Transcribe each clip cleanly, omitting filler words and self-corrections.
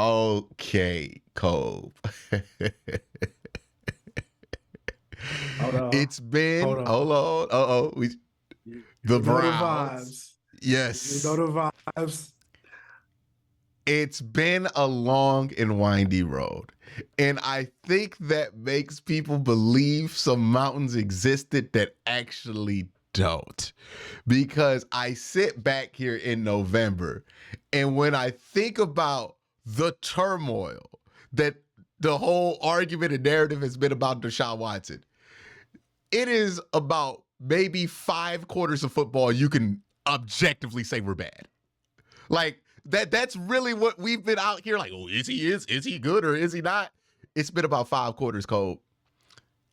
Okay, Cole. Hold on. It's been, Hold on. hold on. The You know the Browns. vibes. You know Yes. the vibes. It's been a long and windy road. And I think that makes people believe some mountains existed that actually don't. Because I sit back here in November, and when I think about the turmoil that the whole argument and narrative has been about Deshaun Watson, it is about maybe 5 quarters of football you can objectively say we're bad. Like that's really what we've been out here like, oh, is he good or is he not? It's been about 5 quarters, Cole.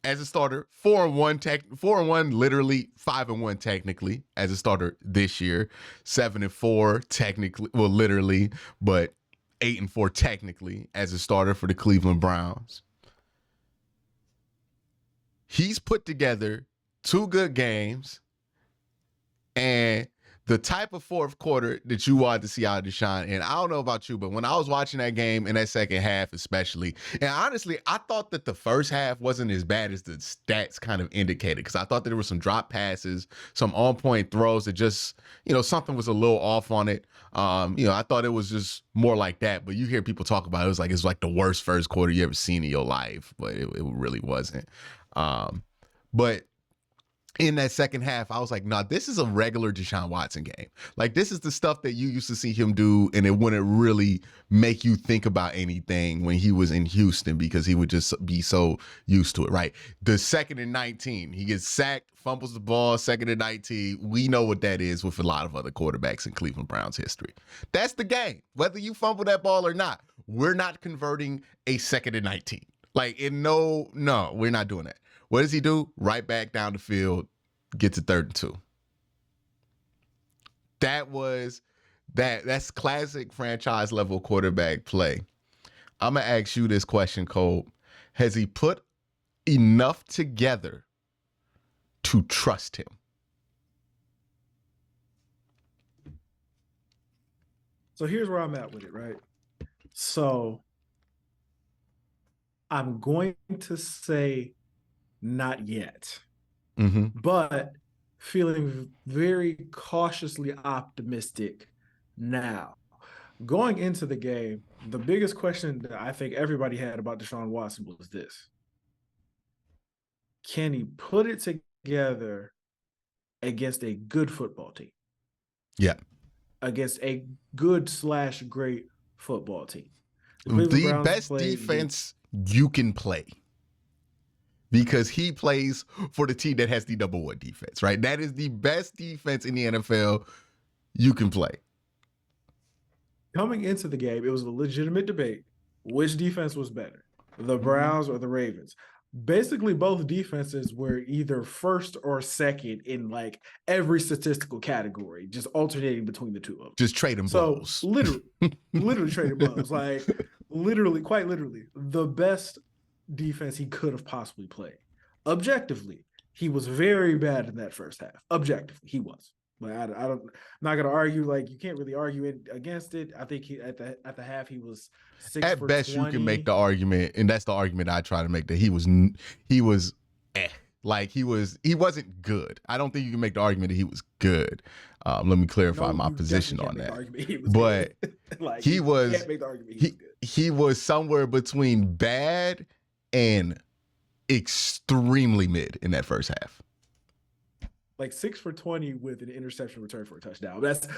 As a starter, 4-1 literally, 5-1 technically as a starter this year, 7-4 technically, well, literally, but 8-4 technically as a starter for the Cleveland Browns. He's put together 2 good games, and the type of fourth quarter that you wanted to see out of Deshaun, and I don't know about you, but when I was watching that game in that second half especially, and honestly, I thought that the first half wasn't as bad as the stats kind of indicated, because I thought that there were some drop passes, some on-point throws that just, something was a little off on it. I thought it was just more like that, but you hear people talk about it, it's like the worst first quarter you ever seen in your life, but it really wasn't. But in that second half, I was like, nah, this is a regular Deshaun Watson game. Like, this is the stuff that you used to see him do, and it wouldn't really make you think about anything when he was in Houston, because he would just be so used to it, right? The 2nd and 19, he gets sacked, fumbles the ball, 2nd and 19. We know what that is with a lot of other quarterbacks in Cleveland Browns history. That's the game. Whether you fumble that ball or not, we're not converting a 2nd and 19. Like, no, we're not doing that. What does he do? Right back down the field, gets a 3rd and 2. That's classic franchise level quarterback play. I'm going to ask you this question, Cole. Has he put enough together to trust him? So here's where I'm at with it, right? So I'm going to say not yet, but feeling very cautiously optimistic now. Going into the game, the biggest question that I think everybody had about Deshaun Watson was this: can he put it together against a good football team? Yeah. Against a good/great football team. The best defense you can play, because he plays for the team that has the number 1 defense, right? That is the best defense in the NFL you can play. Coming into the game, it was a legitimate debate. Which defense was better, the Browns or the Ravens? Basically, both defenses were either first or second in like every statistical category, just alternating between the two of them. Just trading blows. So literally trading blows. Like quite literally, the best defense he could have possibly played. Objectively, he was very bad in that first half. Objectively, he was. But I'm not gonna argue. Like, you can't really argue against it. I think at the half he was 6 at for best 20. You can make the argument, and that's the argument I try to make, that he was like he wasn't good. I don't think you can make the argument that he was good. Let me clarify my position on that. But like, he was can't make the argument he was good. He was somewhere between bad and extremely mid in that first half. Like 6 for 20 with an interception return for a touchdown. That's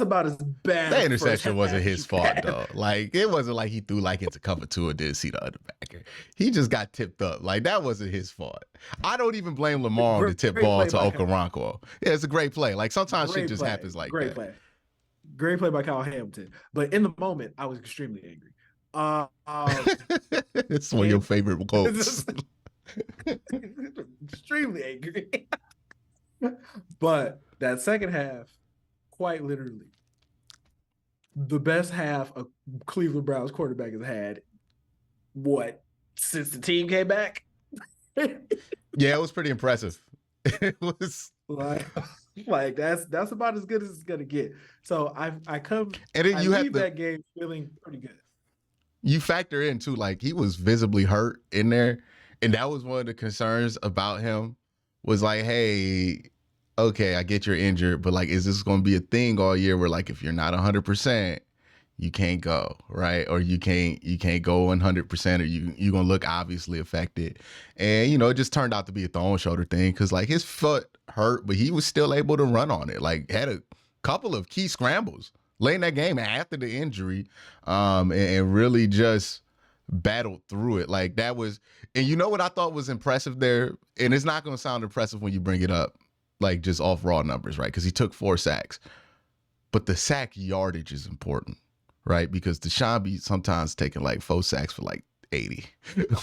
about as bad. That interception wasn't his fault, though. Like, it wasn't like he threw like into cover 2 or didn't see the other backer. He just got tipped up. Like, that wasn't his fault. I don't even blame Lamar on the tip ball to QnCOLB. Yeah, it's a great play. Like, sometimes shit just happens like that. Play. Great play by Kyle Hamilton. But in the moment, I was extremely angry. It's one of your favorite quotes. Extremely angry. But that second half, quite literally, the best half a Cleveland Browns quarterback has had, since the team came back? Yeah, it was pretty impressive. It was like that's about as good as it's gonna get. So I come, and then you leave that game feeling pretty good. you factor in too, like he was visibly hurt in there. And that was one of the concerns about him was like, hey, okay, I get you're injured, but like, is this going to be a thing all year where like, if you're not 100%, you can't go, right? Or you can't go 100%, or you're going to look obviously affected. And, you know, it just turned out to be a throw and shoulder thing because like his foot hurt, but he was still able to run on it. Like had a couple of key scrambles late in that game after the injury, and really just battled through it. Like that was, and you know what I thought was impressive there, and it's not going to sound impressive when you bring it up, like just off raw numbers, right? Because he took 4 sacks, but the sack yardage is important, right? Because Deshaun be sometimes taking like 4 sacks for like 80.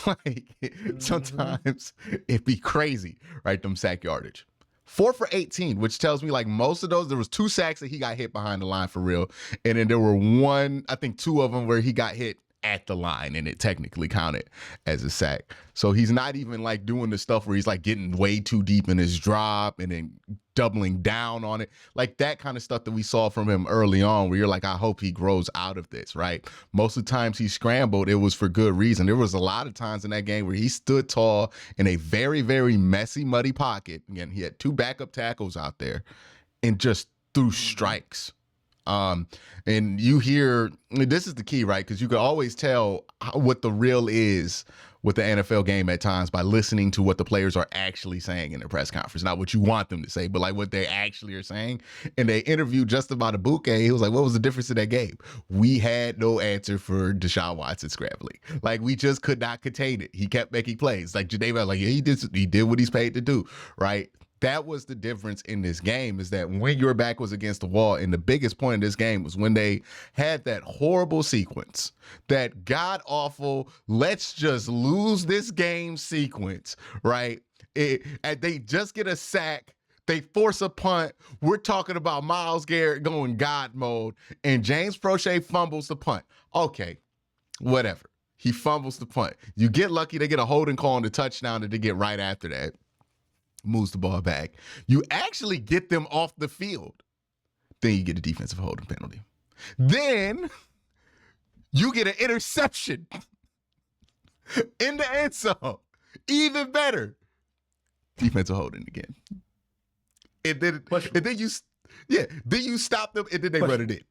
Like sometimes it'd be crazy, right? Them sack yardage. 4 for 18, which tells me like most of those, there was 2 sacks that he got hit behind the line for real. And then there were 2 of them where he got hit at the line and it technically counted as a sack. So he's not even like doing the stuff where he's like getting way too deep in his drop and then doubling down on it. Like that kind of stuff that we saw from him early on where you're like, I hope he grows out of this, right? Most of the times he scrambled, it was for good reason. There was a lot of times in that game where he stood tall in a very, very messy, muddy pocket. Again, he had 2 backup tackles out there and just threw strikes. And you hear, this is the key, right? Because you can always tell what the real is with the NFL game at times by listening to what the players are actually saying in their press conference. Not what you want them to say, but like what they actually are saying. And they interviewed just about Ibuke. He was like, what was the difference in that game? We had no answer for Deshaun Watson scrambling. Like we just could not contain it. He kept making plays. Like Janae was like, yeah, he did what he's paid to do, right? That was the difference in this game, is that when your back was against the wall, and the biggest point in this game was when they had that horrible sequence, that god-awful, let's just lose this game sequence, right? And they just get a sack, they force a punt. We're talking about Myles Garrett going God mode, and James Prochet fumbles the punt. Okay, whatever. He fumbles the punt. You get lucky, they get a holding call on the touchdown that they get right after that. Moves the ball back. You actually get them off the field. Then you get a defensive holding penalty. Then you get an interception in the end zone. Even better. Defensive holding again. And then you stop them and then they run it in.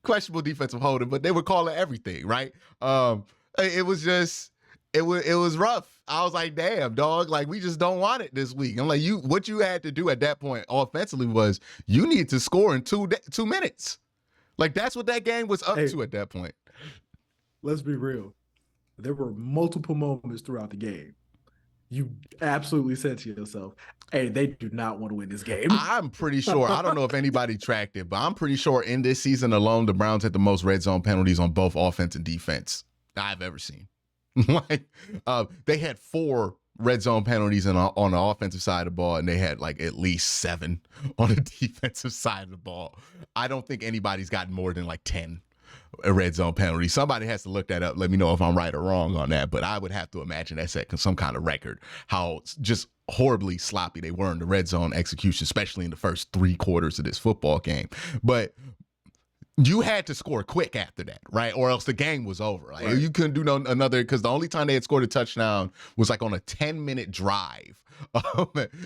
Questionable defensive holding, but they were calling everything, right? It was just, it was rough. I was like, damn, dog, like we just don't want it this week. I'm like, what you had to do at that point offensively was you need to score in 2 minutes. Like that's what that game was up to at that point. Let's be real. There were multiple moments throughout the game. You absolutely said to yourself, hey, they do not want to win this game. I'm pretty sure. I don't know if anybody tracked it, but I'm pretty sure in this season alone, the Browns had the most red zone penalties on both offense and defense I've ever seen. Like they had 4 red zone penalties on the offensive side of the ball, and they had like at least 7 on the defensive side of the ball. I don't think anybody's gotten more than like 10 red zone penalties. Somebody has to look that up. Let me know if I'm right or wrong on that. But I would have to imagine that's at some kind of record, how just horribly sloppy they were in the red zone execution, especially in the first 3 quarters of this football game. But you had to score quick after that, right? Or else the game was over. Like, right. You couldn't do another, because the only time they had scored a touchdown was like on a 10-minute drive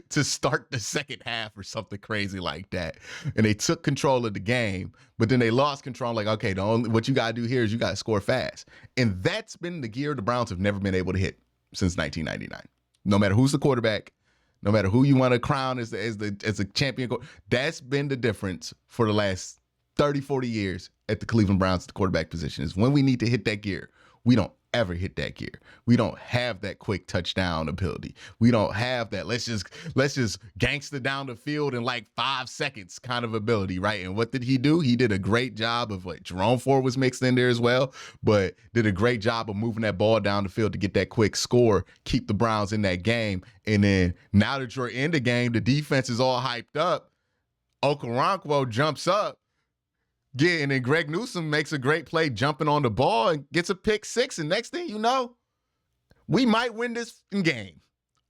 to start the second half or something crazy like that. And they took control of the game, but then they lost control. Like, okay, what you got to do here is you got to score fast. And that's been the gear the Browns have never been able to hit since 1999. No matter who's the quarterback, no matter who you want to crown as a champion, that's been the difference for the last 30, 40 years at the Cleveland Browns at the quarterback position. Is when we need to hit that gear, we don't ever hit that gear. We don't have that quick touchdown ability. We don't have that let's just gangster down the field in like 5 seconds kind of ability, right? And what did he do? He did a great job of Jerome Ford was mixed in there as well, but did a great job of moving that ball down the field to get that quick score, keep the Browns in that game. And then now that you're in the game, the defense is all hyped up. Okoronkwo jumps up. Yeah, and then Greg Newsome makes a great play jumping on the ball and gets a pick 6. And next thing you know, we might win this game,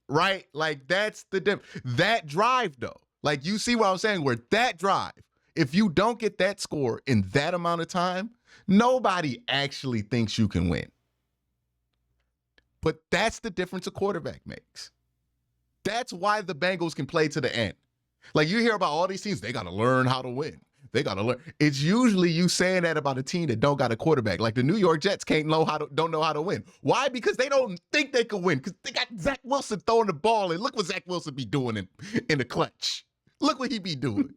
right? Like that's that drive though. Like you see what I'm saying? Where that drive, if you don't get that score in that amount of time, nobody actually thinks you can win. But that's the difference a quarterback makes. That's why the Bengals can play to the end. Like, you hear about all these teams, they got to learn how to win. They got to learn. It's usually you saying that about a team that don't got a quarterback. Like the New York Jets don't know how to win. Why? Because they don't think they can win. Because they got Zach Wilson throwing the ball, and look what Zach Wilson be doing in the clutch. Look what he be doing.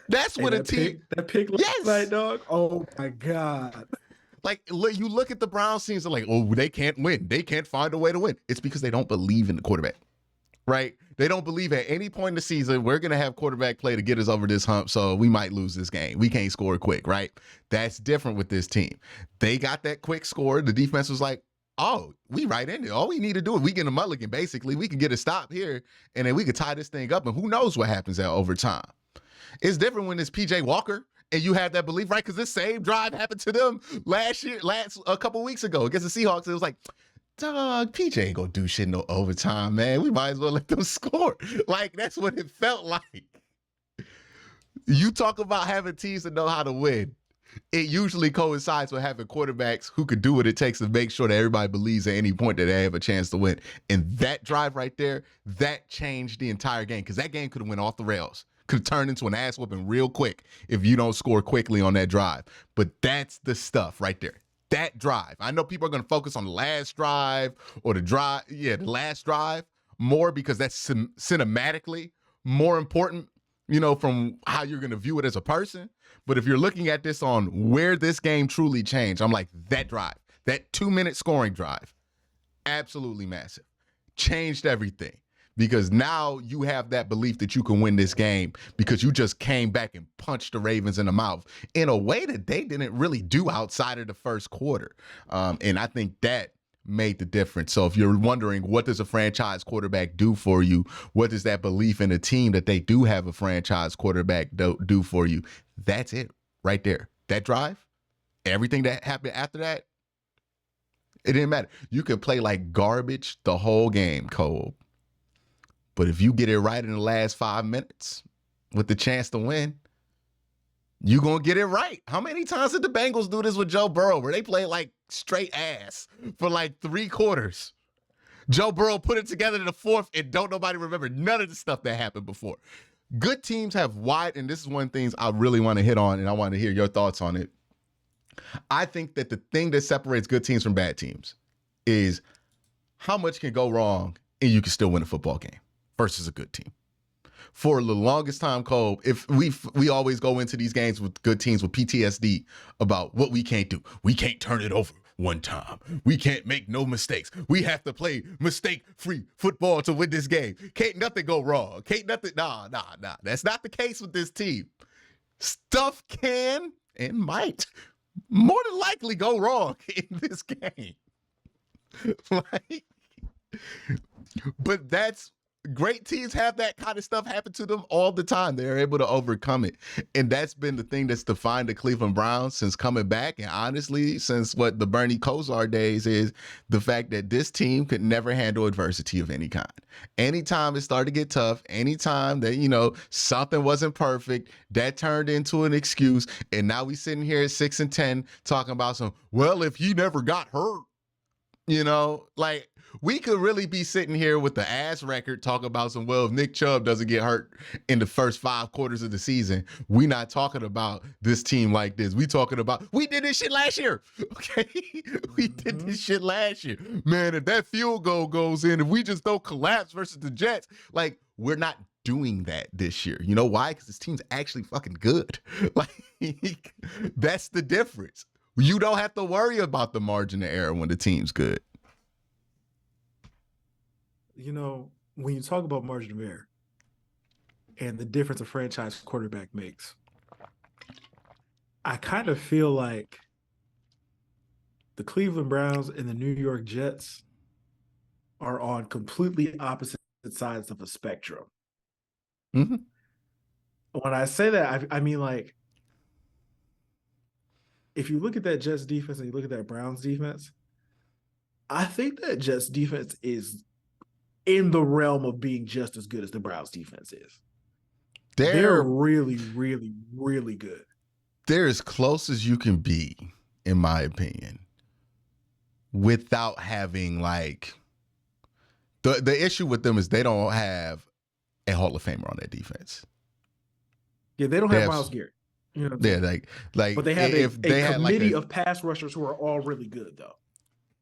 That's what a team. That pick last night, dog. Oh my God. Like, you look at the Browns teams, and like, oh, they can't win. They can't find a way to win. It's because they don't believe in the quarterback. Right? They don't believe at any point in the season we're going to have quarterback play to get us over this hump, so we might lose this game. We can't score quick, right? That's different with this team. They got that quick score. The defense was like, oh, we right in there. All we need to do is we get a mulligan, basically. We can get a stop here, and then we can tie this thing up, and who knows what happens at overtime. It's different when it's P.J. Walker, and you have that belief, right? Because this same drive happened to them a couple weeks ago against the Seahawks. It was like, dog, PJ ain't gonna do shit no overtime, man. We might as well let them score. Like, that's what it felt like. You talk about having teams that know how to win. It usually coincides with having quarterbacks who could do what it takes to make sure that everybody believes at any point that they have a chance to win. And that drive right there, that changed the entire game, because that game could have went off the rails. Could have turned into an ass whooping real quick if you don't score quickly on that drive. But that's the stuff right there. That drive. I know people are going to focus on the last drive or the last drive more, because that's cinematically more important, from how you're going to view it as a person. But if you're looking at this on where this game truly changed, I'm like, that drive, that 2-minute scoring drive, absolutely massive. Changed everything. Because now you have that belief that you can win this game because you just came back and punched the Ravens in the mouth in a way that they didn't really do outside of the first quarter. And I think that made the difference. So if you're wondering, what does a franchise quarterback do for you? What does that belief in a team that they do have a franchise quarterback do for you? That's it right there. That drive, everything that happened after that, it didn't matter. You could play like garbage the whole game, Cole. But if you get it right in the last 5 minutes with the chance to win, you're going to get it right. How many times did the Bengals do this with Joe Burrow, where they played like straight ass for like 3 quarters? Joe Burrow put it together in the fourth, and don't nobody remember none of the stuff that happened before. Good teams have wide, and this is one of the things I really want to hit on, and I want to hear your thoughts on it. I think that the thing that separates good teams from bad teams is how much can go wrong and you can still win a football game versus a good team. For the longest time, Cole, if we always go into these games with good teams with PTSD about what we can't do. We can't turn it over one time. We can't make no mistakes. We have to play mistake-free football to win this game. Can't nothing go wrong. Can't nothing. Nah. That's not the case with this team. Stuff can and might more than likely go wrong in this game. But that's great. Teams have that kind of stuff happen to them all the time. They're able to overcome it. And that's been the thing that's defined the Cleveland Browns since coming back. And honestly, since the Bernie Kosar days, is the fact that this team could never handle adversity of any kind. Anytime it started to get tough, anytime that, something wasn't perfect, that turned into an excuse. And now we sitting here at 6-10 talking about if he never got hurt, we could really be sitting here with the ass record talking about if Nick Chubb doesn't get hurt in the first 5 quarters of the season, we not talking about this team like this. We talking about, we did this shit last year. Okay. We did this shit last year. Man, if that field goal goes in, if we just don't collapse versus the Jets, we're not doing that this year. You know why? Because this team's actually fucking good. That's the difference. You don't have to worry about the margin of error when the team's good. When you talk about margin of error and the difference a franchise quarterback makes, I kind of feel like the Cleveland Browns and the New York Jets are on completely opposite sides of a spectrum. Mm-hmm. When I say that, I mean, if you look at that Jets defense and you look at that Browns defense, I think that Jets defense is in the realm of being just as good as the Browns defense is. They're really, really, really good. They're as close as you can be, in my opinion, without having like the issue with them is they don't have a Hall of Famer on their defense. Yeah, they don't have Myles Garrett. You know what I'm saying? Like but they have if a they had committee like of pass rushers who are all really good though.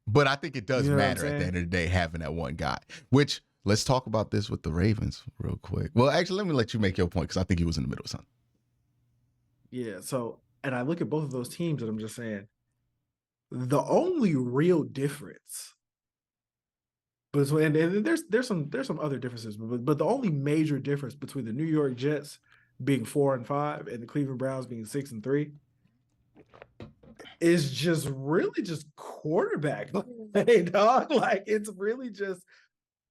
But I think it does matter at the end of the day having that one guy. Which let's talk about this with the Ravens real quick. Well, actually, let me let you make your point because I think he was in the middle of something. Yeah. So, and I look at both of those teams and I'm just saying, the only real difference, but there's some other differences, but the only major difference between the New York Jets being 4-5 and the Cleveland Browns being 6-3 is just really just quarterback play, dog. Like it's really just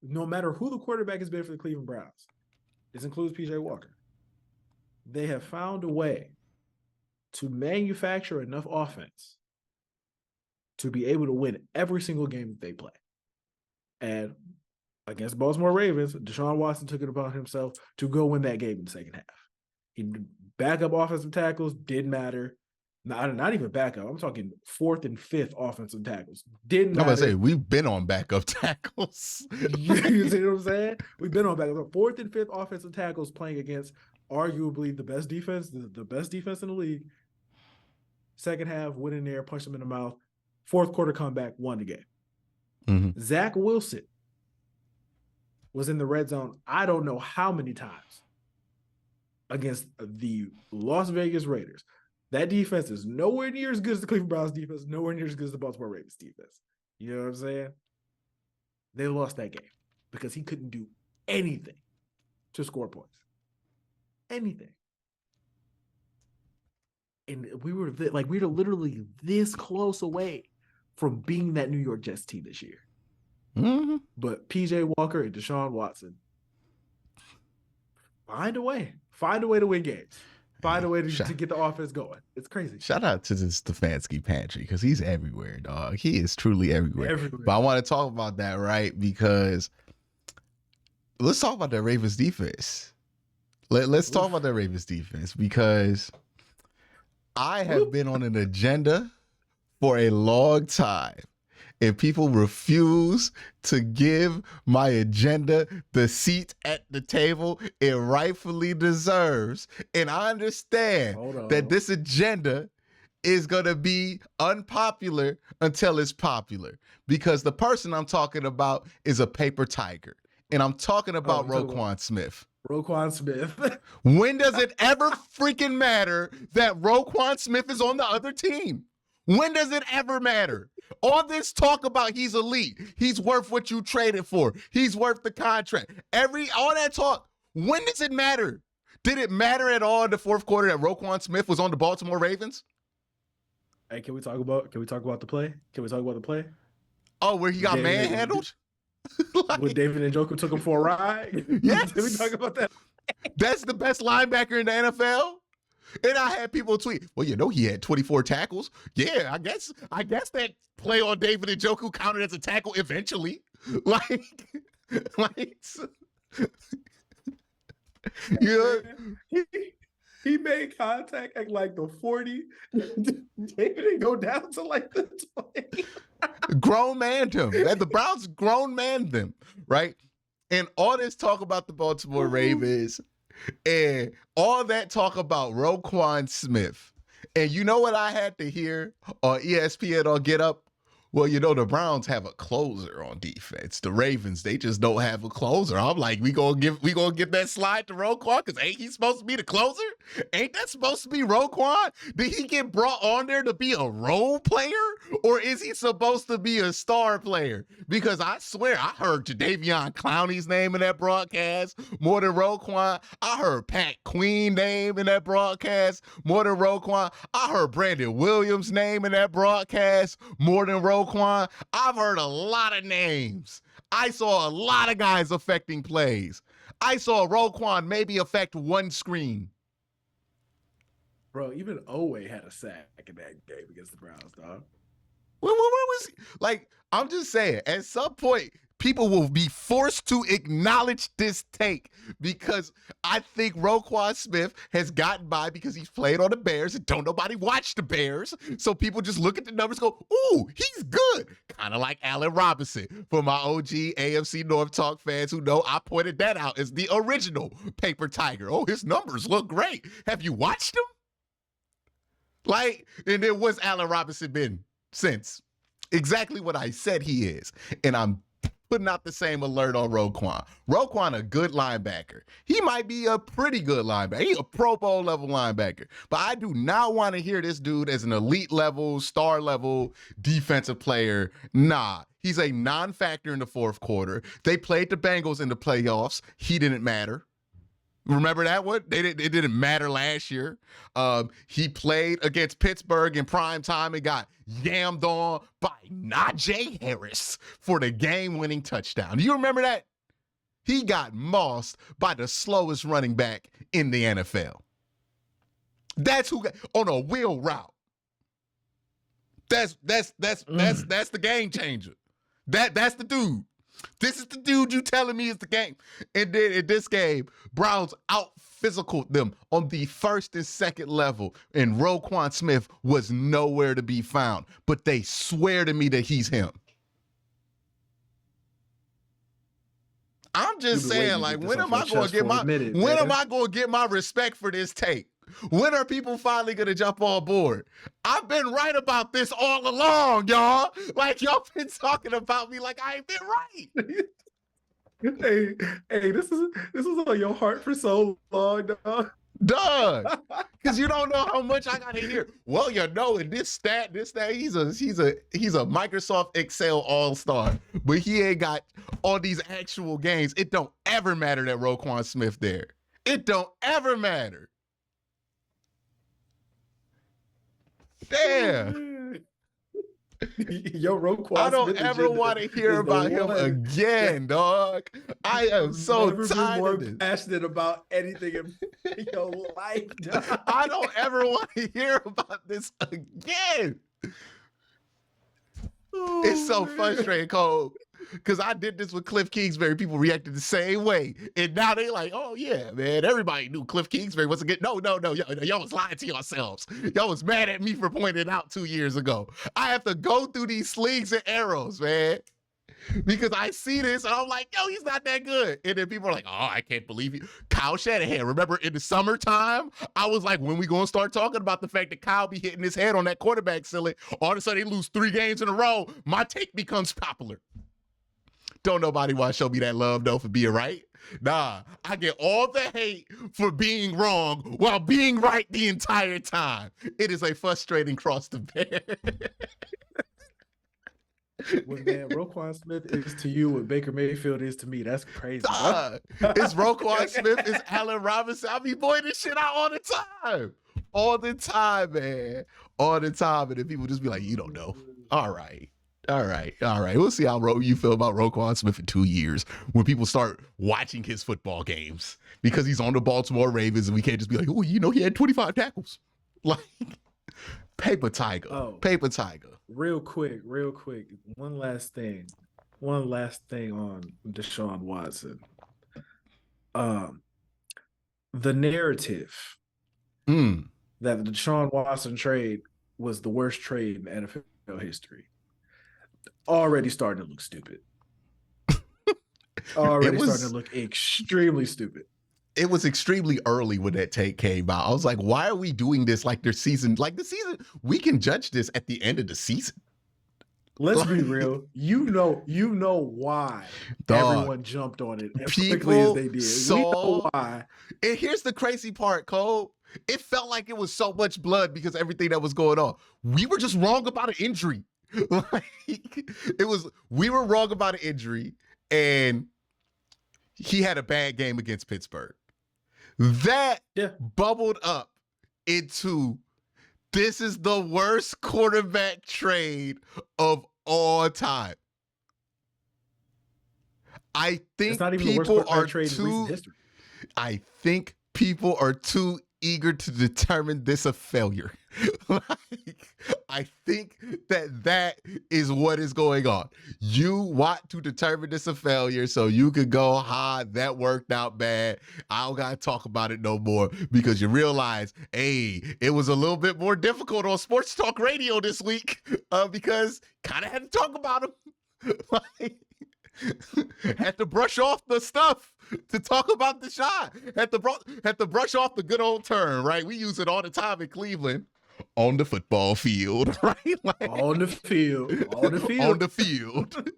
no matter who the quarterback has been for the Cleveland Browns, this includes PJ Walker, they have found a way to manufacture enough offense to be able to win every single game that they play. And against Baltimore Ravens, Deshaun Watson took it upon himself to go win that game in the second half. He backup offensive tackles didn't matter. Not even backup. I'm talking 4th and 5th offensive tackles. Didn't matter. I'm gonna say we've been on backup tackles. You see what I'm saying? We've been on backup. 4th and 5th offensive tackles playing against arguably the best defense, the best defense in the league. Second half, went in there, punched him in the mouth. Fourth quarter comeback, won the game. Mm-hmm. Zach Wilson was in the red zone I don't know how many times against the Las Vegas Raiders. That defense is nowhere near as good as the Cleveland Browns defense, nowhere near as good as the Baltimore Ravens defense. You know what I'm saying? They lost that game because he couldn't do anything to score points. Anything. And we were literally this close away from being that New York Jets team this year. Mm-hmm. But PJ Walker and Deshaun Watson find a way to win games. Find a way to get the offense going. It's crazy. Shout out to the Stefanski pantry because he's everywhere, dog. He is truly everywhere. But I want to talk about that, right? Because let's talk about that Ravens defense. Let's talk about that Ravens defense because I have been on an agenda for a long time. And people refuse to give my agenda the seat at the table it rightfully deserves. And I understand that this agenda is going to be unpopular until it's popular. Because the person I'm talking about is a paper tiger. And I'm talking about Roquan Smith. Roquan Smith. When does it ever freaking matter that Roquan Smith is on the other team? When does it ever matter? All this talk about he's elite, he's worth what you traded for, he's worth the contract. All that talk, when does it matter? Did it matter at all in the fourth quarter that Roquan Smith was on the Baltimore Ravens? Hey, can we talk about the play? Can we talk about the play? Oh, where he got manhandled? When David Njoku took him for a ride? Yes. Can we talk about that? That's the best linebacker in the NFL. And I had people tweet, well, he had 24 tackles. Yeah, I guess that play on David Njoku counted as a tackle eventually. He made contact at like the 40. David didn't go down to like the 20. Grown manned him. The Browns grown manned them, right? And all this talk about the Baltimore Ravens and all that talk about Roquan Smith. And you know what I had to hear on ESPN or Get Up? Well, the Browns have a closer on defense. The Ravens, they just don't have a closer. I'm like, we gonna give that slide to Roquan because ain't he supposed to be the closer? Ain't that supposed to be Roquan? Did he get brought on there to be a role player, or is he supposed to be a star player? Because I swear I heard Jadeveon Clowney's name in that broadcast more than Roquan. I heard Pat Queen name in that broadcast more than Roquan. I heard Brandon Williams' name in that broadcast more than Roquan. I've heard a lot of names. I saw a lot of guys affecting plays. I saw Roquan maybe affect one screen. Bro, even Oweh had a sack in that game against the Browns, dog. Where was he? Like, I'm just saying, at some point, people will be forced to acknowledge this take because I think Roquan Smith has gotten by because he's played on the Bears and don't nobody watch the Bears. So people just look at the numbers and go, ooh, he's good. kind of like Allen Robinson. For my OG AFC North Talk fans who know, I pointed that out as the original paper tiger. Oh, his numbers look great. Have you watched him? Like, and then what's Allen Robinson been since? Exactly what I said he is. And I'm putting out the same alert on Roquan. Roquan, a good linebacker. He might be a pretty good linebacker. He's a Pro Bowl level linebacker. But I do not want to hear this dude as an elite level, star level defensive player. Nah, he's a non-factor in the fourth quarter. They played the Bengals in the playoffs. He didn't matter. Remember that one? It didn't matter last year. He played against Pittsburgh in prime time and got yammed on by Najee Harris for the game-winning touchdown. Do you remember that? He got mossed by the slowest running back in the NFL. That's who got on a wheel route. That's the game changer. That's the dude. This is the dude you telling me is the game. And then in this game, Browns out-physicaled them on the first and second level, and Roquan Smith was nowhere to be found. But they swear to me that he's him. I'm just saying, like, when am I going to get my respect for this take? When are people finally going to jump on board? I've been right about this all along, y'all. Like, y'all been talking about me like I ain't been right. Hey, this is on your heart for so long, dog. Dog, because you don't know how much I gotta hear. Well, you know, in this stat, he's a Microsoft Excel all-star, but he ain't got all these actual games. It don't ever matter that Roquan Smith there. It don't ever matter. Damn. Yo, Roquan I don't ever want to hear about him again, dog. I am so tired of this. Passionate about anything in your life, dog. I don't ever want to hear about this again. Oh, it's so frustrating, Cole. Because I did this with Cliff Kingsbury. People reacted the same way. And now they like, oh, yeah, man, everybody knew Cliff Kingsbury wasn't good. No. Y'all was lying to yourselves. Y'all was mad at me for pointing it out 2 years ago. I have to go through these slings and arrows, man. Because I see this and I'm like, yo, he's not that good. And then people are like, oh, I can't believe you. Kyle Shanahan, remember in the summertime, I was like, when we going to start talking about the fact that Kyle be hitting his head on that quarterback ceiling, all of a sudden they lose 3 games in a row, my take becomes popular. Don't nobody want to show me that love, though, for being right. Nah, I get all the hate for being wrong while being right the entire time. It is a frustrating cross to bear. When man, Roquan Smith is to you what Baker Mayfield is to me. That's crazy. It's Roquan Smith, it's Allen Robinson. I be pointing this shit out all the time. All the time, man. All the time. And then people just be like, you don't know. All right. We'll see how you feel about Roquan Smith in 2 years when people start watching his football games because he's on the Baltimore Ravens and we can't just be like, oh, you know, he had 25 tackles. Like, paper tiger. Paper tiger. Real quick. One last thing on Deshaun Watson. The narrative that the Deshaun Watson trade was the worst trade in NFL history already starting to look stupid. Starting to look extremely stupid. It was extremely early when that take came out. I was like, why are we doing this like the season, we can judge this at the end of the season. Let's be real. You know why everyone jumped on it as quickly as they did. We know why. And here's the crazy part, Cole. It felt like it was so much blood because everything that was going on. We were just wrong about an injury. We were wrong about an injury, and he had a bad game against Pittsburgh. That bubbled up into this is the worst quarterback trade of all time. I think people are too eager to determine this a failure Like, I think that is what is going on. You want to determine this a failure so you could go, that worked out bad. I don't gotta talk about it no more, because you realize, hey, it was a little bit more difficult on sports talk radio this week, because kind of had to talk about them. Like, had to brush off the stuff to talk about Deshaun. Had to brush off the good old term, right? We use it all the time in Cleveland. On the football field, right? Like, on the field. On the field.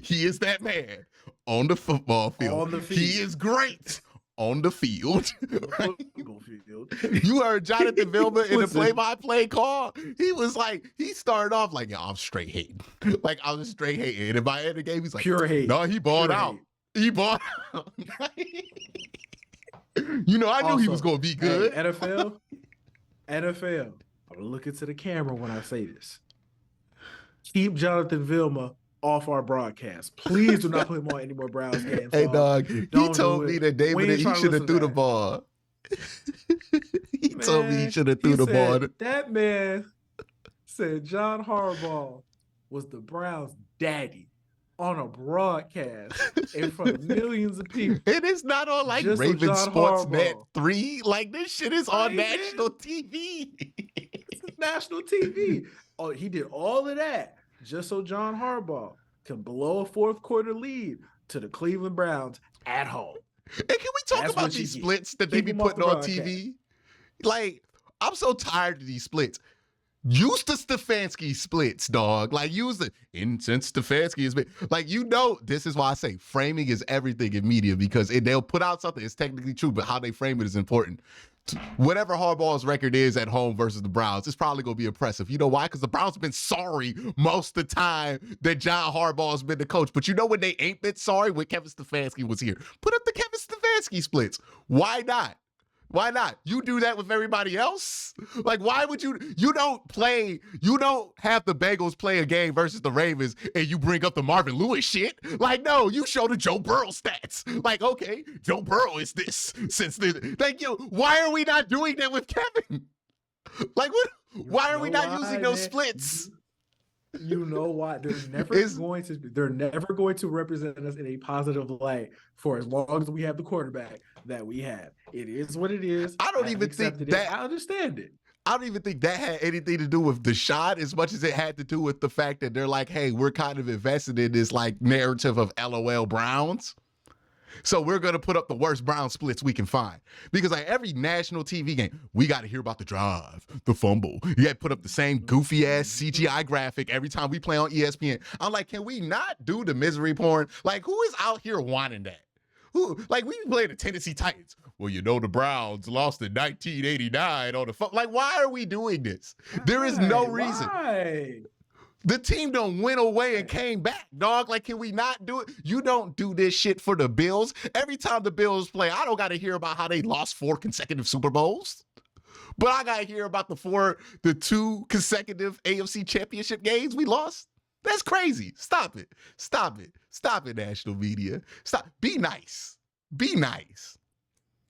He is that man. On the football field. On the field. He is great. On the field. Right? Field. You heard Jonathan Vilma in the play-by-play call. He was like, he started off like, I'm straight hating. Like, I was straight hating. And by the end of the game, he's like, pure hate. No, he balled out. Hate. He balled out. You know, I knew he was going to be good. Hey, NFL. I'm looking to the camera when I say this. Keep Jonathan Vilma off our broadcast. Please do not put him on any more Browns games. Hey, dog, he told me that David, he should have threw the ball. He told me he should have threw the ball. That man said John Harbaugh was the Browns' daddy on a broadcast in front of millions of people. It is not on like Raven Sportsnet 3. Like, this shit is on national TV. This is national TV. Oh, he did all of that just so John Harbaugh can blow a fourth quarter lead to the Cleveland Browns at home. And can we talk about these splits that they be putting on TV? Like, I'm so tired of these splits. Use the Stefanski splits, dog. Like, use the since Stefanski has been like, you know, this is why I say framing is everything in media, because they'll put out something that's technically true, but how they frame it is important. Whatever Harbaugh's record is at home versus the Browns, it's probably going to be impressive. You know why? Because the Browns have been sorry most of the time that John Harbaugh's been the coach. But you know when they ain't been sorry? When Kevin Stefanski was here. Put up the Kevin Stefanski splits. Why not? Why not? You do that with everybody else? Like, why would you don't have the Bengals play a game versus the Ravens and you bring up the Marvin Lewis shit? Like, no, you show the Joe Burrow stats. Like, okay, Joe Burrow is this since the, thank you. Why are we not doing that with Kevin? Like, what? Why are we not using those splits? You know why? They're never going to represent us in a positive light for as long as we have the quarterback that we have. It is what it is. I don't even think that I understand it. I don't even think that had anything to do with Deshaun as much as it had to do with the fact that they're like, hey, we're kind of invested in this like narrative of LOL Browns. So we're going to put up the worst Brown splits we can find. Because like every national TV game, we got to hear about the drive, the fumble. You got to put up the same goofy-ass CGI graphic every time we play on ESPN. I'm like, can we not do the misery porn? Like, who is out here wanting that? Who? Like, we play the Tennessee Titans. Well, you know the Browns lost in 1989 on the phone. Like, why are we doing this? There is no reason. Why? The team done went away and came back, dog. Like, can we not do it? You don't do this shit for the Bills. Every time the Bills play, I don't got to hear about how they lost 4 consecutive Super Bowls. But I got to hear about the 2 consecutive AFC championship games we lost. That's crazy. Stop it. Stop it. Stop it, national media. Stop. Be nice. Be nice.